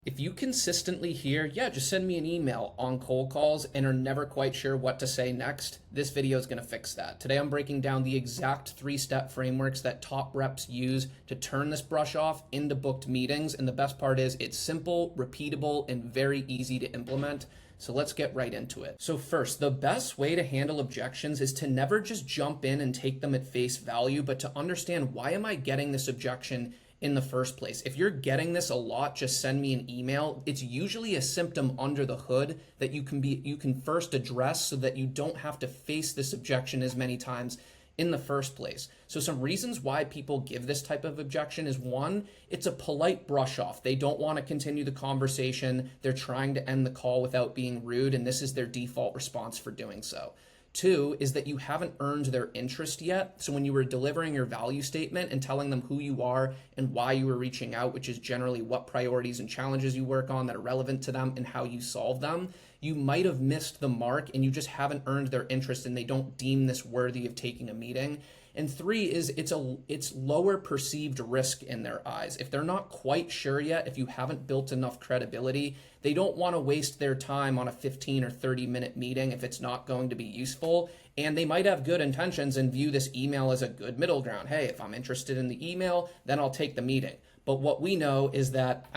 If you consistently hear, yeah, just send me an email on cold calls and are never quite sure what to say next, this video is going to fix that. Today I'm breaking down the exact 3-step frameworks that top reps use to turn this brush off into booked meetings. And the best part is it's simple, repeatable, and very easy to implement. So let's get right into it. So first, the best way to handle objections is to never just jump in and take them at face value, but to understand, why am I getting this objection in the first place? If you're getting this a lot, just send me an email. It's usually a symptom under the hood that you can first address so that you don't have to face this objection as many times in the first place. So some reasons why people give this type of objection is, one, it's a polite brush off. They don't want to continue the conversation. They're trying to end the call without being rude, and this is their default response for doing so. Two is that you haven't earned their interest yet. So when you were delivering your value statement and telling them who you are and why you were reaching out, which is generally what priorities and challenges you work on that are relevant to them and how you solve them, you might have missed the mark and you just haven't earned their interest and they don't deem this worthy of taking a meeting. And three is it's lower perceived risk in their eyes. If they're not quite sure yet, if you haven't built enough credibility, they don't want to waste their time on a 15 or 30-minute meeting if it's not going to be useful. And they might have good intentions and view this email as a good middle ground. Hey, if I'm interested in the email, then I'll take the meeting. But what we know is that,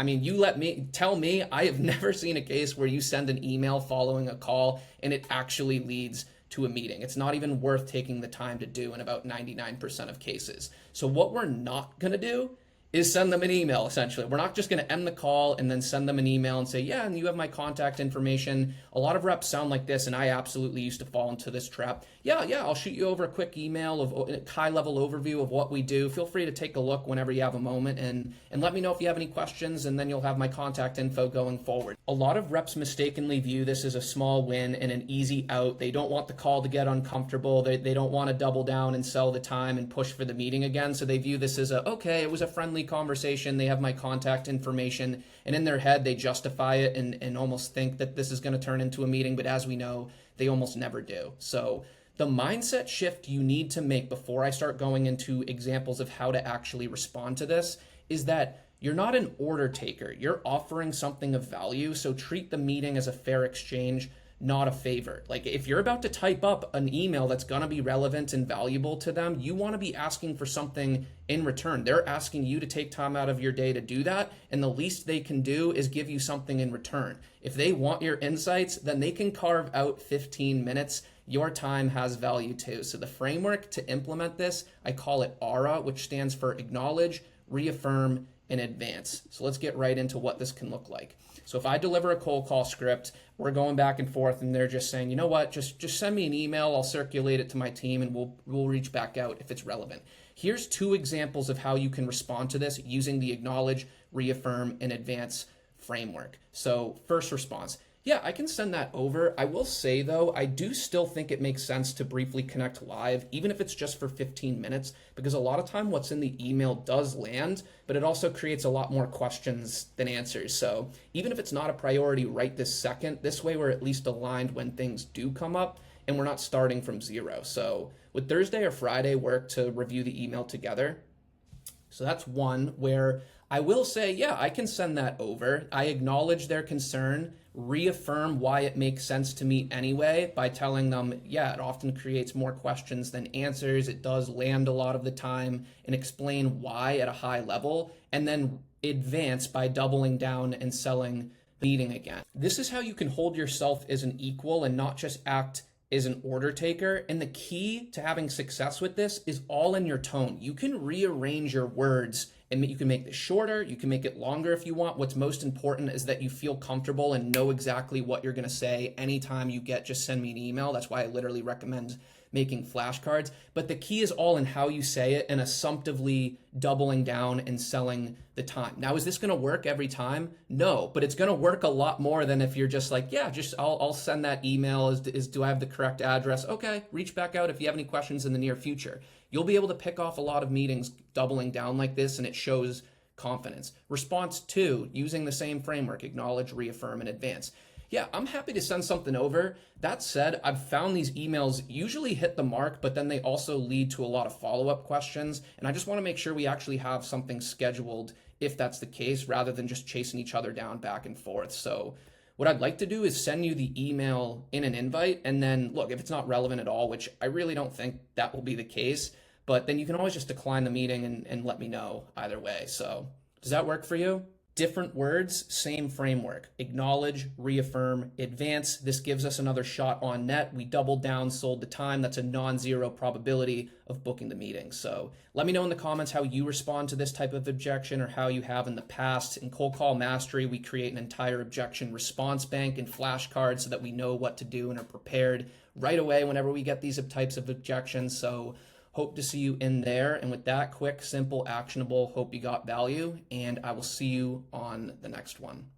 tell me, I have never seen a case where you send an email following a call and it actually leads to a meeting. It's not even worth taking the time to do in about 99% of cases. So what we're not going to do is send them an email, essentially. We're not just going to end the call and then send them an email and say, yeah, and you have my contact information. A lot of reps sound like this, and I absolutely used to fall into this trap. Yeah, I'll shoot you over a quick email of a high-level overview of what we do. Feel free to take a look whenever you have a moment and let me know if you have any questions, and then you'll have my contact info going forward. A lot of reps mistakenly view this as a small win and an easy out. They don't want the call to get uncomfortable. They don't want to double down and sell the time and push for the meeting again. So they view this as okay, it was a friendly conversation. They have my contact information, and in their head, they justify it and almost think that this is going to turn into a meeting. But as we know, they almost never do. So the mindset shift you need to make before I start going into examples of how to actually respond to this is that you're not an order taker. You're offering something of value. So treat the meeting as a fair exchange, not a favor. Like, if you're about to type up an email that's going to be relevant and valuable to them, you want to be asking for something in return. They're asking you to take time out of your day to do that, and the least they can do is give you something in return. If they want your insights, then they can carve out 15 minutes. Your time has value too. So the framework to implement this, I call it A.R.A, which stands for acknowledge, reaffirm, and advance. So let's get right into what this can look like. So if I deliver a cold call script, we're going back and forth and they're just saying, you know what, just send me an email, I'll circulate it to my team and we'll reach back out if it's relevant. Here's 2 examples of how you can respond to this using the acknowledge, reaffirm, and advance framework. So first response, yeah, I can send that over. I will say though, I do still think it makes sense to briefly connect live, even if it's just for 15 minutes, because a lot of time what's in the email does land, but it also creates a lot more questions than answers. So even if it's not a priority right this second, this way we're at least aligned when things do come up and we're not starting from zero. So would Thursday or Friday work to review the email together? So that's one where I will say, yeah, I can send that over. I acknowledge their concern, reaffirm why it makes sense to me anyway by telling them, yeah, it often creates more questions than answers. It does land a lot of the time, and explain why at a high level, and then advance by doubling down and selling the meeting again. This is how you can hold yourself as an equal and not just act is an order taker. And the key to having success with this is all in your tone. You can rearrange your words and you can make this shorter, you can make it longer if you want. What's most important is that you feel comfortable and know exactly what you're gonna say anytime you just send me an email. That's why I literally recommend making flashcards. But the key is all in how you say it and assumptively doubling down and selling the time. Now, is this gonna work every time? No, but it's gonna work a lot more than if you're just like, yeah, I'll send that email. Do I have the correct address? Okay, reach back out if you have any questions in the near future. You'll be able to pick off a lot of meetings doubling down like this, and it shows confidence. Response 2, using the same framework, acknowledge, reaffirm, and advance. Yeah, I'm happy to send something over. That said, I've found these emails usually hit the mark, but then they also lead to a lot of follow-up questions. And I just want to make sure we actually have something scheduled if that's the case, rather than just chasing each other down back and forth. So what I'd like to do is send you the email in an invite, and then look, if it's not relevant at all, which I really don't think that will be the case, but then you can always just decline the meeting and let me know either way. So does that work for you? Different words, same framework. Acknowledge, reaffirm, advance. This gives us another shot on net. We doubled down, sold the time. That's a non-zero probability of booking the meeting. So let me know in the comments how you respond to this type of objection or how you have in the past. In Cold Call Mastery, we create an entire objection response bank and flashcards so that we know what to do and are prepared right away whenever we get these types of objections. So hope to see you in there. And with that, quick, simple, actionable, hope you got value, and I will see you on the next one.